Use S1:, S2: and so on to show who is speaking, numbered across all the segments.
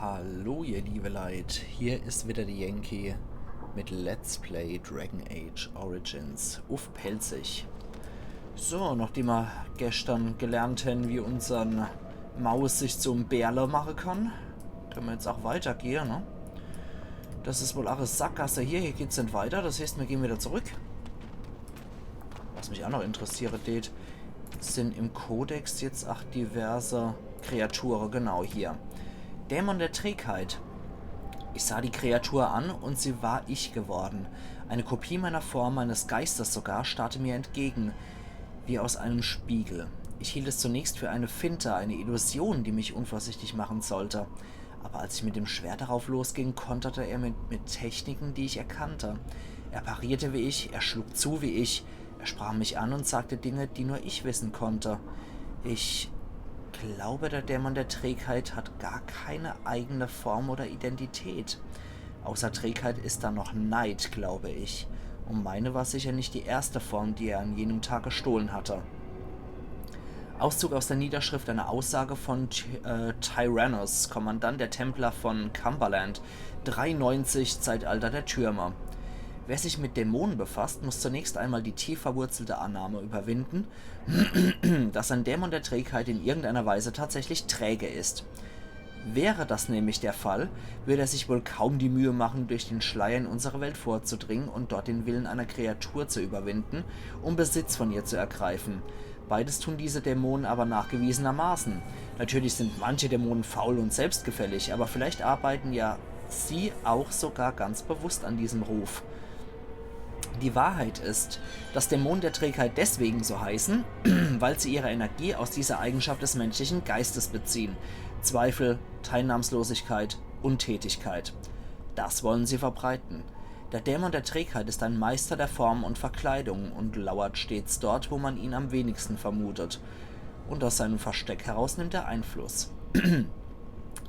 S1: Hallo ihr liebe Leute, hier ist wieder die Yankee mit Let's Play Dragon Age Origins auf Pelzig. So, nachdem wir gestern gelernt haben, wie unseren Maus sich zum Bärler machen kann, können wir jetzt auch weitergehen, ne? Das ist wohl alles Sackgasse hier geht's nicht weiter, das heißt, wir gehen wieder zurück. Was mich auch noch interessiert, sind im Kodex jetzt auch diverse Kreaturen, genau hier. Dämon der Trägheit. Ich sah die Kreatur an und sie war ich geworden. Eine Kopie meiner Form, meines Geistes sogar, starrte mir entgegen, wie aus einem Spiegel. Ich hielt es zunächst für eine Finte, eine Illusion, die mich unvorsichtig machen sollte. Aber als ich mit dem Schwert darauf losging, konterte er mit Techniken, die ich erkannte. Er parierte wie ich, er schlug zu wie ich, er sprach mich an und sagte Dinge, die nur ich wissen konnte. Ich glaube, der Dämon der Trägheit hat gar keine eigene Form oder Identität. Außer Trägheit ist da noch Neid, glaube ich. Und meine war sicher nicht die erste Form, die er an jenem Tag gestohlen hatte. Auszug aus der Niederschrift, eine Aussage von Tyrannus, Kommandant der Templer von Cumberland, 93, Zeitalter der Türme. Wer sich mit Dämonen befasst, muss zunächst einmal die tief verwurzelte Annahme überwinden, dass ein Dämon der Trägheit in irgendeiner Weise tatsächlich träge ist. Wäre das nämlich der Fall, würde er sich wohl kaum die Mühe machen, durch den Schleier in unsere Welt vorzudringen und dort den Willen einer Kreatur zu überwinden, um Besitz von ihr zu ergreifen. Beides tun diese Dämonen aber nachgewiesenermaßen. Natürlich sind manche Dämonen faul und selbstgefällig, aber vielleicht arbeiten ja sie auch sogar ganz bewusst an diesem Ruf. Die Wahrheit ist, dass Dämonen der Trägheit deswegen so heißen, weil sie ihre Energie aus dieser Eigenschaft des menschlichen Geistes beziehen. Zweifel, Teilnahmslosigkeit, Untätigkeit. Das wollen sie verbreiten. Der Dämon der Trägheit ist ein Meister der Form und Verkleidung und lauert stets dort, wo man ihn am wenigsten vermutet. Und aus seinem Versteck heraus nimmt er Einfluss.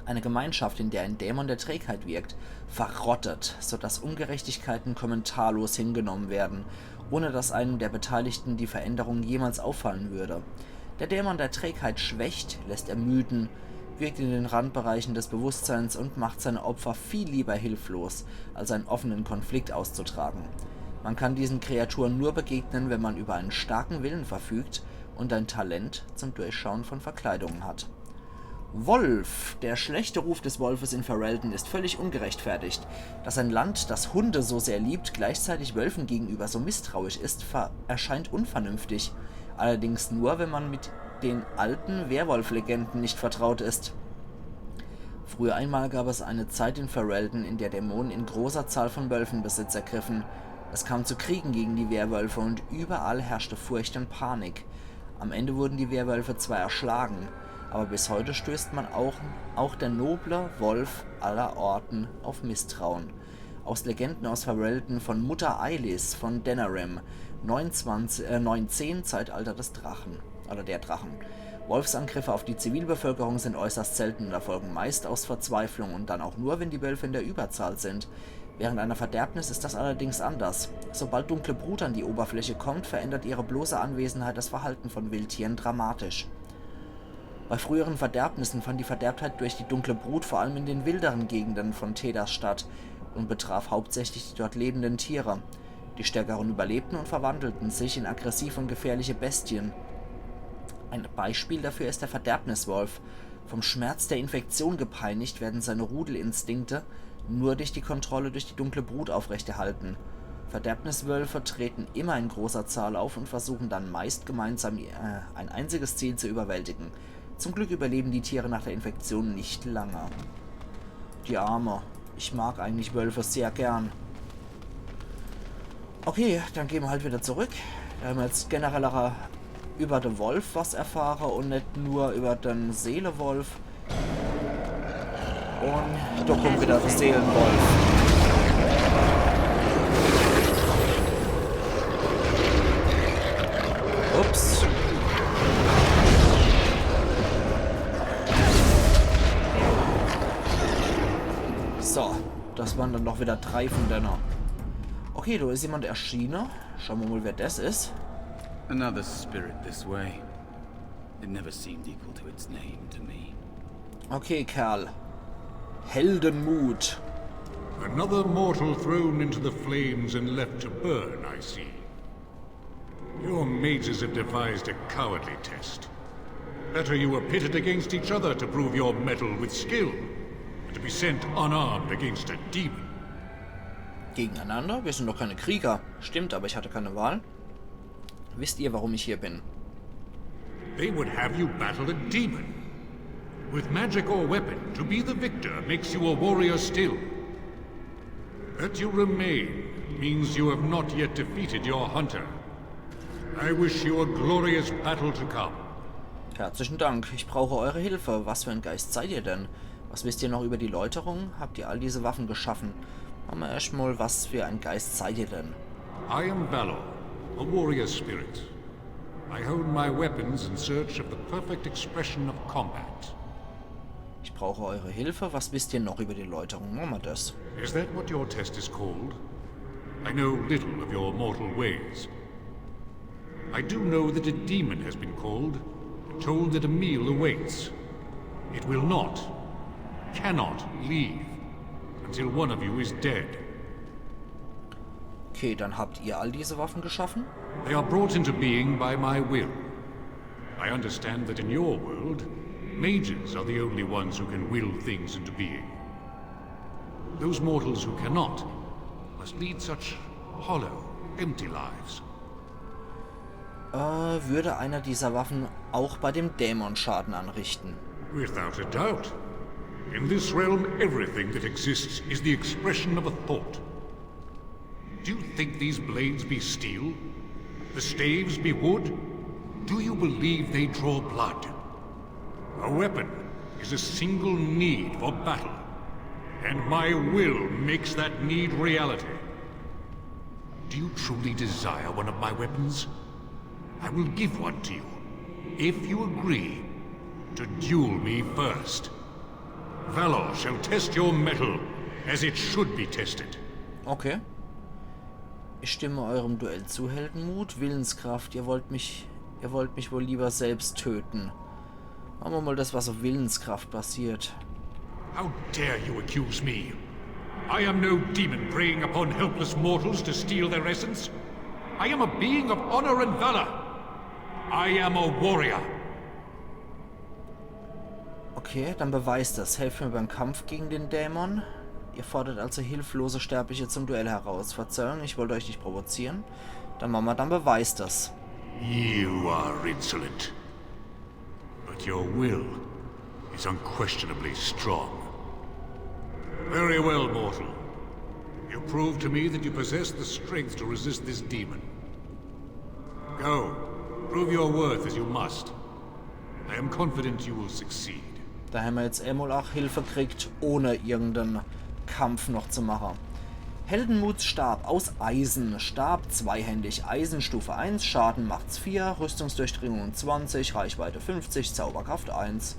S1: Eine Gemeinschaft, in der ein Dämon der Trägheit wirkt, verrottet, sodass Ungerechtigkeiten kommentarlos hingenommen werden, ohne dass einem der Beteiligten die Veränderung jemals auffallen würde. Der Dämon der Trägheit schwächt, lässt ermüden, wirkt in den Randbereichen des Bewusstseins und macht seine Opfer viel lieber hilflos, als einen offenen Konflikt auszutragen. Man kann diesen Kreaturen nur begegnen, wenn man über einen starken Willen verfügt und ein Talent zum Durchschauen von Verkleidungen hat. Wolf. Der schlechte Ruf des Wolfes in Ferelden ist völlig ungerechtfertigt. Dass ein Land, das Hunde so sehr liebt, gleichzeitig Wölfen gegenüber so misstrauisch ist, erscheint unvernünftig. Allerdings nur, wenn man mit den alten Werwolf-Legenden nicht vertraut ist. Früher einmal gab es eine Zeit in Ferelden, in der Dämonen in großer Zahl von Wölfen Besitz ergriffen. Es kam zu Kriegen gegen die Werwölfe und überall herrschte Furcht und Panik. Am Ende wurden die Werwölfe zwar erschlagen, aber bis heute stößt man auch der noble Wolf aller Orten auf Misstrauen. Aus Legenden aus Ferelden von Mutter Eilis von Denerim, 910 Zeitalter des Drachen, oder der Drachen. Wolfsangriffe auf die Zivilbevölkerung sind äußerst selten und erfolgen meist aus Verzweiflung und dann auch nur, wenn die Wölfe in der Überzahl sind. Während einer Verderbnis ist das allerdings anders. Sobald dunkle Brut an die Oberfläche kommt, verändert ihre bloße Anwesenheit das Verhalten von Wildtieren dramatisch. Bei früheren Verderbnissen fand die Verderbtheit durch die dunkle Brut vor allem in den wilderen Gegenden von Thedas statt und betraf hauptsächlich die dort lebenden Tiere. Die Stärkeren überlebten und verwandelten sich in aggressiv und gefährliche Bestien. Ein Beispiel dafür ist der Verderbniswolf. Vom Schmerz der Infektion gepeinigt werden seine Rudelinstinkte nur durch die Kontrolle durch die dunkle Brut aufrechterhalten. Verderbniswölfe treten immer in großer Zahl auf und versuchen dann meist gemeinsam ein einziges Ziel zu überwältigen. Zum Glück überleben die Tiere nach der Infektion nicht lange. Die Arme. Ich mag eigentlich Wölfe sehr gern. Okay, dann gehen wir halt wieder zurück. Da haben wir jetzt genereller über den Wolf was erfahren und nicht nur über den Seelewolf. Und da kommt wieder der Seelenwolf. Ups. So, das waren dann noch wieder 3 von denen. Okay, da ist jemand erschienen. Schauen wir mal, wer das ist.
S2: Another spirit this way. It never seemed equal to its name to me.
S1: Okay, Kerl. Heldenmut.
S3: Another mortal thrown into the flames and left to burn, I see. Your mages have devised a cowardly test. Better you were pitted against each other to prove your mettle with skill, than to be sent unarmed against a demon.
S1: Gegeneinander? Wir sind doch keine Krieger. Stimmt, aber ich hatte keine Wahl. Wisst ihr, warum ich hier bin?
S3: They would have you battle a demon. With magic or weapon, to be the victor makes you a warrior still. That you remain means you have not yet defeated your hunter. I wish you a glorious battle to come.
S1: Herzlichen Dank. Ich brauche eure Hilfe. Was für ein Geist seid ihr denn? Was wisst ihr noch über die Läuterung? Habt ihr all diese Waffen geschaffen? Machen wir erstmal, was für ein Geist seid ihr denn?
S3: I am Valor, a warrior spirit. I hone my weapons in search of the perfect expression of combat.
S1: Ich brauche eure Hilfe. Was wisst ihr noch über die Läuterung? Machen wir das.
S3: Is that what your test is called? I know little of your mortal ways. I do know that a demon has been called, told that a meal awaits. It will not, cannot leave, until one of you is dead.
S1: Okay, dann habt ihr all diese Waffen geschaffen?
S3: They are brought into being by my will. I understand that in your world, mages are the only ones who can will things into being. Those mortals who cannot must lead such hollow, empty lives.
S1: Würde einer dieser Waffen auch bei dem Dämon Schaden anrichten?
S3: Without a doubt. In this realm, everything that exists is the expression of a thought. Do you think these blades be steel? The staves be wood? Do you believe they draw blood? A weapon is a single need for battle, and my will makes that need reality. Do you truly desire one of my weapons? I will give one to you, if you agree to duel me first. Valor shall test your mettle as it should be tested.
S1: Okay. Ich stimme eurem Duell zu, Heldenmut. Willenskraft, ihr wollt mich wohl lieber selbst töten. Machen wir mal das, was auf Willenskraft basiert.
S3: How dare you accuse me? I am no demon preying upon helpless mortals to steal their essence. I am a being of honor and valor. I am a warrior.
S1: Okay, dann beweist das. Helft mir beim Kampf gegen den Dämon. Ihr fordert also hilflose Sterbliche zum Duell heraus. Verzeihung, ich wollte euch nicht provozieren. Dann machen wir, dann beweist das.
S3: You are insolent. But your will is unquestionably strong. Very well, mortal. You prove to me that you possess the strength to resist this demon. Go. Prove your worth as you must. I am confident you will succeed.
S1: Da haben wir jetzt Emolach Hilfe kriegt, ohne irgendeinen Kampf noch zu machen. Heldenmuts Stab aus Eisen. Stab zweihändig. Eisenstufe 1. Schaden macht's 4. Rüstungsdurchdringung 20. Reichweite 50. Zauberkraft 1.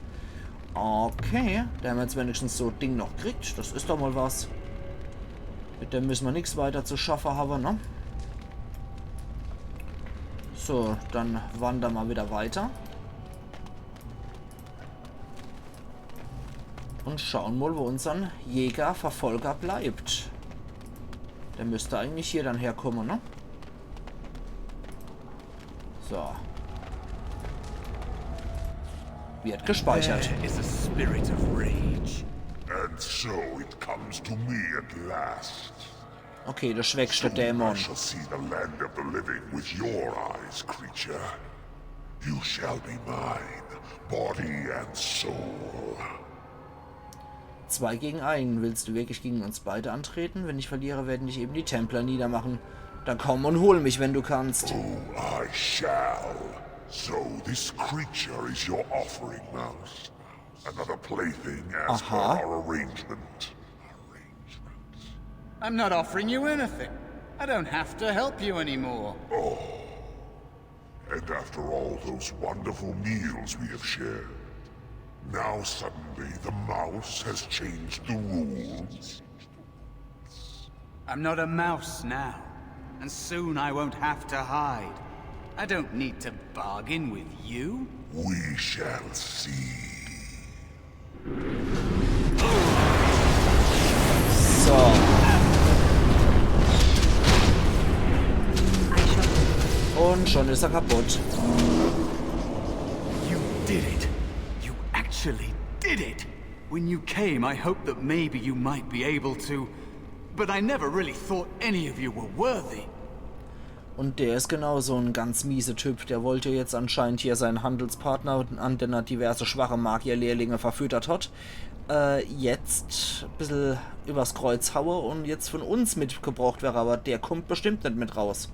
S1: Okay. Da haben wir jetzt wenigstens so ein Ding noch kriegt. Das ist doch mal was. Mit dem müssen wir nichts weiter zu schaffen haben, ne? So, dann wandern wir wieder weiter. Und schauen mal, wo unser Jäger-Verfolger bleibt. Der müsste eigentlich hier dann herkommen, ne? So. Wird gespeichert.
S2: There is a spirit of rage.
S4: And so it comes to me at last.
S1: Okay, der schwächste
S4: I
S1: Dämon.
S4: shall see the land of the living with your eyes, creature. You shall be mine, body and soul.
S1: 2 gegen 1. Willst du wirklich gegen uns beide antreten? Wenn ich verliere, werden dich eben die Templer niedermachen. Dann komm und hol mich, wenn du kannst.
S4: Oh, I shall. So this creature is your offering, Mouse. Another plaything as per our arrangement.
S2: I'm not offering you anything. I don't have to help you anymore.
S4: And after all those wonderful meals we have shared, now suddenly the mouse has changed the rules.
S2: I'm not a mouse now, and soon I won't have to hide. I don't need to bargain with you.
S4: We shall see.
S1: Und schon ist er kaputt.
S2: You did it. You actually did it. When you came, I hoped that maybe you might be able to... But I never really thought any of you were worthy.
S1: Und der ist genau so ein ganz miese Typ. Der wollte jetzt anscheinend hier seinen Handelspartner, an den er diverse schwache Magierlehrlinge verfüttert hat, jetzt ein bisschen übers Kreuz haue und jetzt von uns mitgebracht wäre. Aber der kommt bestimmt nicht mit raus.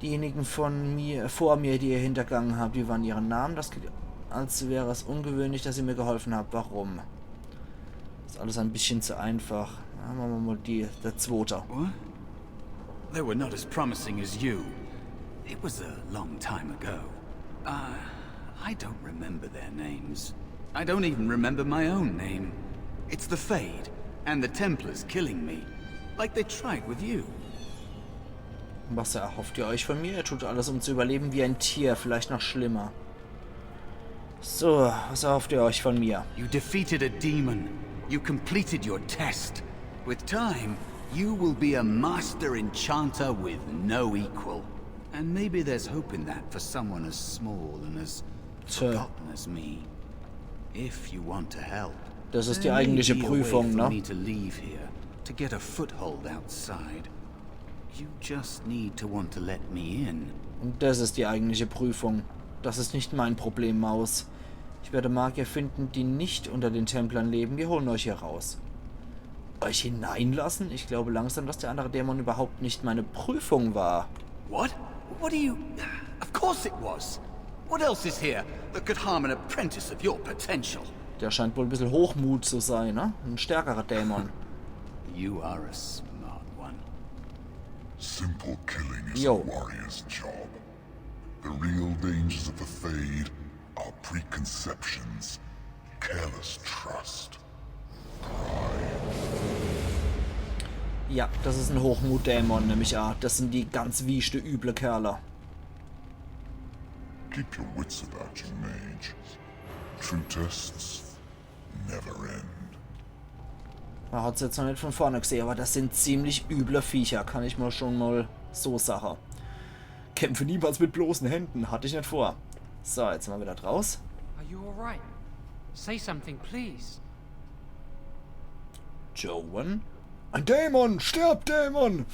S1: Diejenigen vor mir, die ihr hintergangen habt, wie waren ihre Namen? Das geht, als wäre es ungewöhnlich, dass ihr mir geholfen habt. Warum? Das ist alles ein bisschen zu einfach. Ja, machen wir mal der zweite.
S2: What? They were not as promising as you. It was a long time ago. I don't remember their names. I don't even remember my own name. It's the Fade, and the Templars killing me. Like they tried with you.
S1: Was erhofft ihr euch von mir? Ihr tut alles, um zu überleben wie ein Tier, vielleicht noch schlimmer. So, was erhofft ihr euch von mir?
S2: You defeated a demon. You completed your test. With time, you will be a master enchanter with no equal. And maybe there's hope in that for someone as small and as forgotten as me. If you want to help.
S1: Das ist die eigentliche Prüfung, ne?
S2: Me to leave here, to get a foothold outside. You just need to want to let me in.
S1: Und das ist die eigentliche Prüfung. Das ist nicht mein Problem, Maus. Ich werde Magier finden, die nicht unter den Templern leben. Wir holen euch hier raus. Euch hineinlassen? Ich glaube langsam, dass der andere Dämon überhaupt nicht meine Prüfung war.
S2: What? What do you... Of course it was. What else is here that could harm an apprentice of your potential?
S1: Der scheint wohl ein bisschen Hochmut zu sein, ne? Ein stärkerer Dämon.
S2: You are a smart one.
S4: Simple killing is a warrior's job. The real dangers of the Fade are preconceptions, careless trust,
S1: Ja, das ist ein Hochmut-Dämon, nämlich das sind die ganz wiechte, üble Kerle.
S4: Keep your wits about you, mage. True tests never end.
S1: Man hat es jetzt noch nicht von vorne gesehen, aber das sind ziemlich üble Viecher, kann ich mal schon mal so sagen. Kämpfe niemals mit bloßen Händen, hatte ich nicht vor. So, jetzt sind wir wieder draus.
S5: Are you alright? Say something, please.
S1: Joan? Ein Dämon! Stirb, Dämon!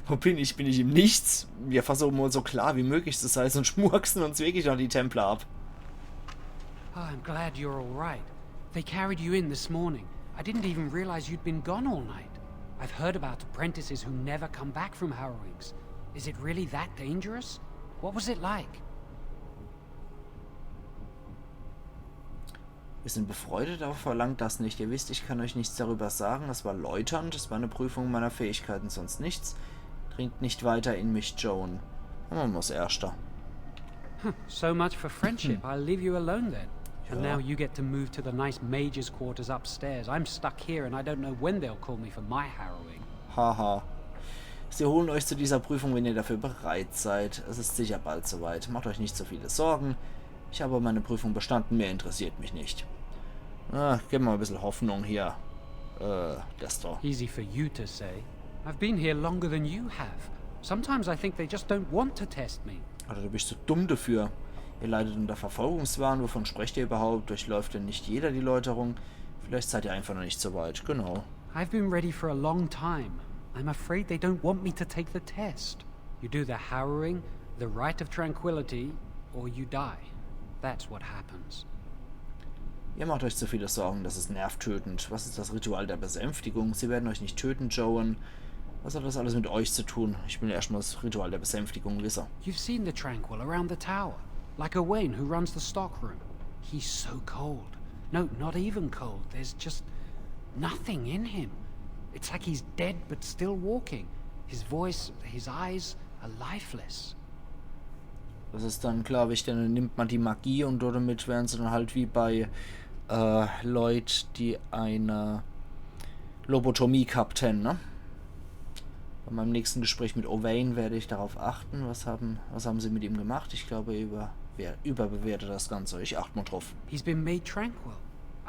S1: Wo bin ich? Bin ich im Nichts? Wir versuchen mal so klar wie möglich zu sein und schmurksen uns wirklich noch die Templer ab.
S5: Oh, I'm glad you're alright. They carried you in this morning. I didn't even realize you'd been gone all night. I've heard about apprentices who never come back from harrowings. Is it really that dangerous? What was it like?
S1: Wir sind befreundet, aber verlangt das nicht. Ihr wisst, ich kann euch nichts darüber sagen. Das war läuternd. Das war eine Prüfung meiner Fähigkeiten, sonst nichts. Dringt nicht weiter in mich, Joan. Man muss Erster.
S5: So much for friendship. I'll leave you alone then. And now you get to move to the nice mage's quarters upstairs. I'm stuck here and I don't know when they'll call me for my harrowing.
S1: Haha. Sie holen euch zu dieser Prüfung, wenn ihr dafür bereit seid. Es ist sicher bald soweit. Macht euch nicht so viele Sorgen. Ich habe meine Prüfung bestanden, mehr interessiert mich nicht. Gib mal ein bisschen Hoffnung hier. Das da.
S5: Easy for you to say. I've been here longer than you have. Sometimes I think they just don't want to test me.
S1: Also du bist so dumm dafür. Ihr leidet unter Verfolgungswahn. Wovon sprecht ihr überhaupt? Durchläuft denn nicht jeder die Läuterung? Vielleicht seid ihr einfach noch nicht so weit. Genau.
S5: I've been ready for a long time. I'm afraid they don't want me to take the test. You do the harrowing, the rite of tranquility, or you die. That's what happens.
S1: Ihr macht euch zu viele Sorgen, das ist nervtötend. Was ist das Ritual der Besänftigung? Sie werden euch nicht töten, Joan. Was hat das alles mit euch zu tun? Ich will erstmal das Ritual der Besänftigung wissen.
S5: You've seen the Tranquil around the tower. Like Owain, who runs the stockroom. He's so cold. No, not even cold. There's just nothing in him. It's like he's dead but still walking. His voice, his eyes are lifeless.
S1: Das ist dann, glaube ich, dann nimmt man die Magie und damit werden sie dann halt wie bei Leuten, die eine Lobotomie gehabt haben, ne? Bei meinem nächsten Gespräch mit Owain werde ich darauf achten. Was haben sie mit ihm gemacht? Ich glaube, überbewertet das Ganze. Ich achte mal drauf.
S5: He's been made tranquil.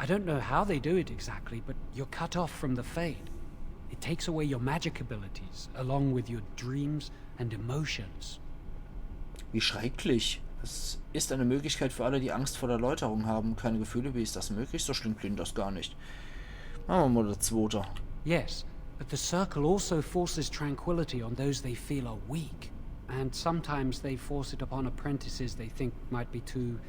S5: I don't know how they do it exactly, but you're cut off from the Fade. It takes away your magic abilities, along with your dreams and emotions.
S1: Wie schrecklich. Es ist eine Möglichkeit für alle, die Angst vor der Läuterung haben. Keine Gefühle, wie ist das möglich? So schlimm klingt das gar nicht. Machen wir mal der zweite.
S5: Yes, but the circle also forces tranquility on those they feel are weak. And sometimes they force it upon apprentices they think might be too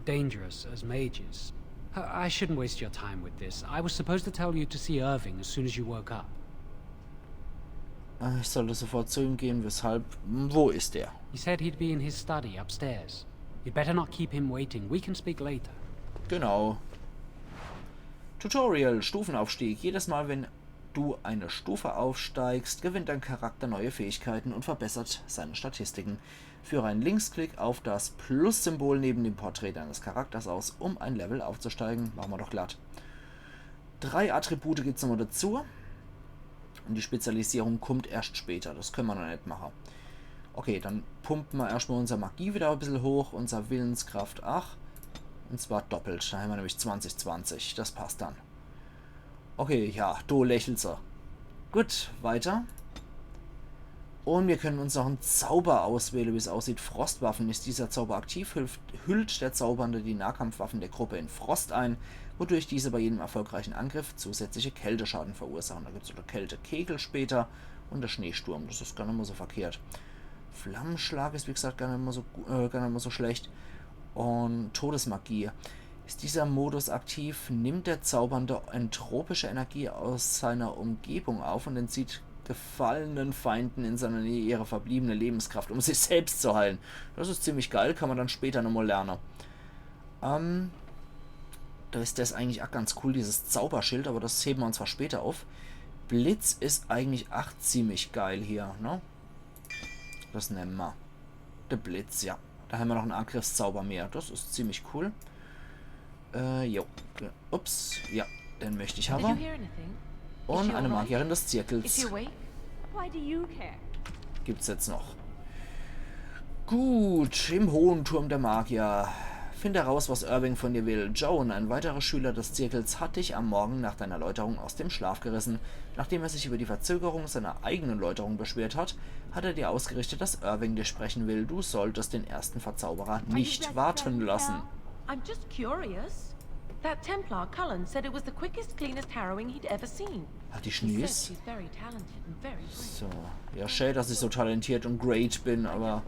S5: dangerous as mages. I shouldn't waste your time with this. I was supposed to tell you to see Irving as soon as you woke up.
S1: Ich sollte sofort zu ihm gehen. Weshalb? Wo ist er?
S5: He said he'd be in his study upstairs. You'd better not keep him waiting. We can speak later.
S1: Genau. Tutorial, Stufenaufstieg. Jedes Mal, wenn du eine Stufe aufsteigst, gewinnt dein Charakter neue Fähigkeiten und verbessert seine Statistiken. Führe einen Linksklick auf das Plus-Symbol neben dem Porträt deines Charakters aus, um ein Level aufzusteigen. Machen wir doch glatt. 3 Attribute gibt es nochmal dazu. Und die Spezialisierung kommt erst später. Das können wir noch nicht machen. Okay, dann pumpen wir erstmal unsere Magie wieder ein bisschen hoch. Unser Willenskraft 8. Und zwar doppelt. Da haben wir nämlich 2020. Das passt dann. Okay, ja, du lächelst. Gut, weiter. Und wir können uns noch einen Zauber auswählen, wie es aussieht. Frostwaffen. Ist dieser Zauber aktiv, hüllt der Zaubernde die Nahkampfwaffen der Gruppe in Frost ein, wodurch diese bei jedem erfolgreichen Angriff zusätzliche Kälteschaden verursachen. Da gibt es oder Kältekegel später und der Schneesturm. Das ist gar nicht mehr so verkehrt. Flammenschlag ist, wie gesagt, gar nicht mehr so schlecht. Und Todesmagie. Ist dieser Modus aktiv, nimmt der Zaubernde entropische Energie aus seiner Umgebung auf und entzieht gefallenen Feinden in seiner Nähe ihre verbliebene Lebenskraft, um sich selbst zu heilen. Das ist ziemlich geil, kann man dann später nochmal lernen. Da ist das eigentlich auch ganz cool, dieses Zauberschild, aber das heben wir uns zwar später auf. Blitz ist eigentlich auch ziemlich geil hier, ne? Das nehmen wir. Der Blitz, ja. Da haben wir noch einen Angriffszauber mehr. Das ist ziemlich cool. Jo. Ups. Ja, den möchte ich haben. Und eine Magierin des Zirkels. Gibt's jetzt noch. Gut, im hohen Turm der Magier. Finde heraus, was Irving von dir will. Joan, ein weiterer Schüler des Zirkels, hat dich am Morgen nach deiner Läuterung aus dem Schlaf gerissen. Nachdem er sich über die Verzögerung seiner eigenen Läuterung beschwert hat, hat er dir ausgerichtet, dass Irving dir sprechen will. Du solltest den ersten Verzauberer nicht warten lassen.
S6: I'm just curious. That Templar Cullen said it was the quickest, cleanest harrowing he'd ever seen.
S1: Hat die
S6: He
S1: Schnees?
S6: says she's very talented and very brave.
S1: So. Ja, schade, dass ich so talentiert und great bin, aber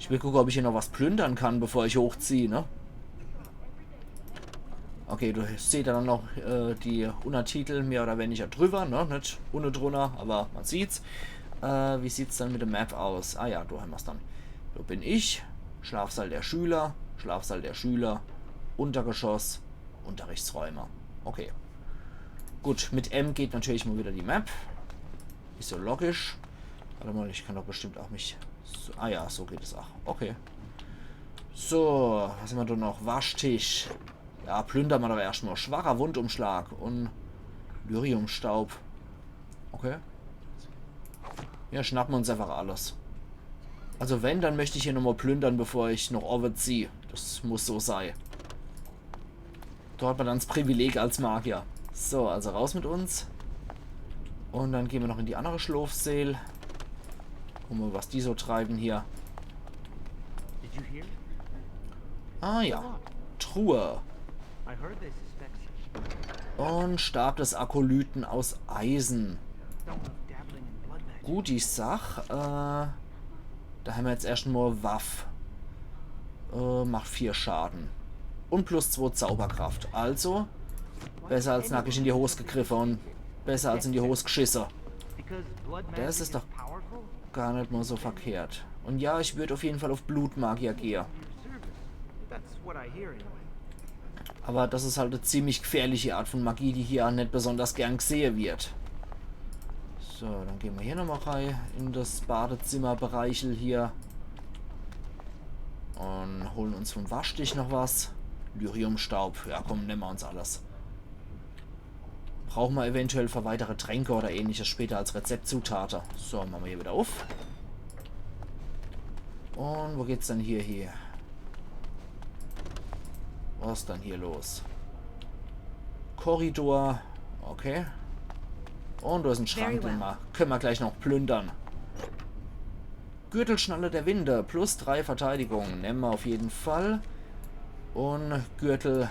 S1: ich will gucken, ob ich hier noch was plündern kann, bevor ich hochziehe, ne? Okay, du seht ja dann noch die Untertitel mehr oder weniger drüber, ne? Nicht ohne drunter, aber man sieht's. Wie sieht's dann mit der Map aus? Ah ja, du haben wir's dann. So bin ich. Schlafsaal der Schüler, Untergeschoss, Unterrichtsräume. Okay. Gut, mit M geht natürlich mal wieder die Map. Ist so logisch. Warte mal, ich kann doch bestimmt auch mich... So, ah ja, so geht es auch. Okay. So, was haben wir da noch? Waschtisch. Ja, plündern wir doch erstmal. Schwacher Wundumschlag und Lyriumstaub. Okay. Ja, schnappen wir uns einfach alles. Also wenn, dann möchte ich hier nochmal plündern, bevor ich noch overziehe. Das muss so sein. Da hat man dann das Privileg als Magier. So, also raus mit uns. Und dann gehen wir noch in die andere Schlafsäle. Gucken wir, was die so treiben hier. Ah ja. Truhe. Und Stab des Akolyten aus Eisen. Gut, die Sache. Da haben wir jetzt erstmal Waff. Macht 4 Schaden. Und plus 2 Zauberkraft. Also, besser als nackig in die Hose gegriffen und besser als in die Hose geschissen. Das ist doch gar nicht mal so verkehrt. Und ja, ich würde auf jeden Fall auf Blutmagier gehen. Aber das ist halt eine ziemlich gefährliche Art von Magie, die hier auch nicht besonders gern gesehen wird. So, dann gehen wir hier nochmal rein in das Badezimmerbereich hier. Und holen uns vom Waschtisch noch was. Lyriumstaub. Ja, komm, nehmen wir uns alles. Brauchen wir eventuell für weitere Tränke oder ähnliches später als Rezeptzutate. So, machen wir hier wieder auf. Und wo geht's denn hier? Was ist dann hier los? Korridor. Okay. Und da ist ein Schrank drin. Können wir gleich noch plündern. Gürtelschnalle der Winde. +3 Verteidigung. Nehmen wir auf jeden Fall. Und Gürtel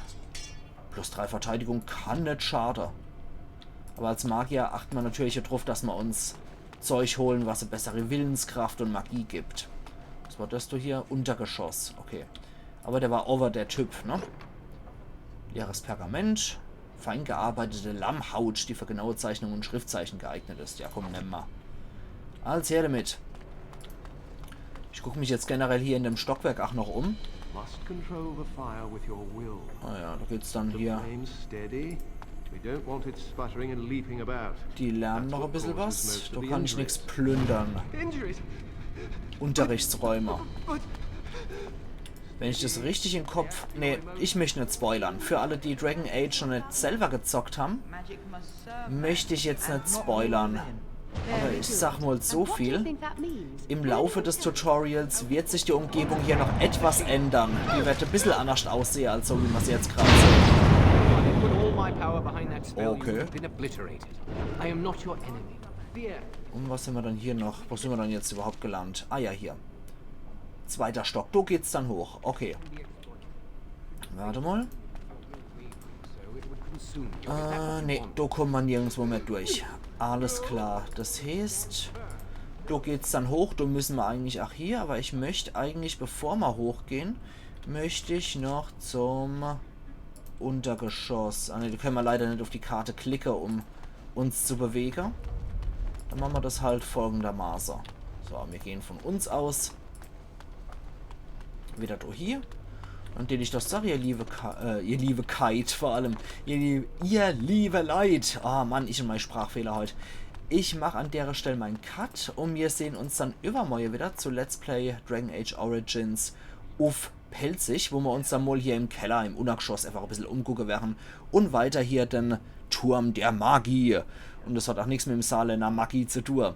S1: +3 Verteidigung kann nicht schaden. Aber als Magier achten wir natürlich darauf, dass wir uns Zeug holen, was eine bessere Willenskraft und Magie gibt. Was war das du hier? Untergeschoss. Okay. Aber der war over, der Typ, ne? Leeres Pergament. Fein gearbeitete Lammhaut, die für genaue Zeichnungen und Schriftzeichen geeignet ist. Ja, komm, nimm mal. Als her damit. Ich gucke mich jetzt generell hier in dem Stockwerk auch noch um. Ah ja, da geht's dann hier. Die lernen noch ein bisschen was. Da kann ich nichts plündern. Unterrichtsräume. Wenn ich das richtig im Kopf... Nee, ich möchte nicht spoilern. Für alle, die Dragon Age noch nicht selber gezockt haben, möchte ich jetzt nicht spoilern. Aber ich sag mal so viel. Im Laufe des Tutorials wird sich die Umgebung hier noch etwas ändern. Die wird ein bisschen anders aussehen, als so wie man sie jetzt gerade sieht. Okay. Und was sind wir dann hier noch? Wo sind wir dann jetzt überhaupt gelandet? Ah ja, hier. 2. Stock. Da geht's dann hoch. Okay. Warte mal. Nee, da kommt man nirgendwo mehr durch. Alles klar. Das heißt, da geht's dann hoch. Da müssen wir eigentlich auch hier. Aber ich möchte eigentlich, bevor wir hochgehen, möchte ich noch zum Untergeschoss. Ah ne, da können wir leider nicht auf die Karte klicken, um uns zu bewegen. Dann machen wir das halt folgendermaßen. So, wir gehen von uns aus. Wieder da hier. Und den ich doch sage, ihr liebe Kite, vor allem. Ihr liebe Leid. Ah, Mann, ich und mein Sprachfehler heute. Ich mache an der Stelle meinen Cut und wir sehen uns dann übermorgen wieder zu Let's Play Dragon Age Origins auf Pelzig, wo wir uns dann mal hier im Keller, im Untergeschoss einfach ein bisschen umgucken werden. Und weiter hier den Turm der Magie. Und das hat auch nichts mit dem Saarländer Magie zu tun.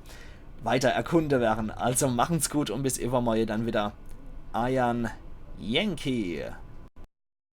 S1: Weiter erkunden werden. Also machen's gut und bis übermorgen dann wieder. Iron Yankee.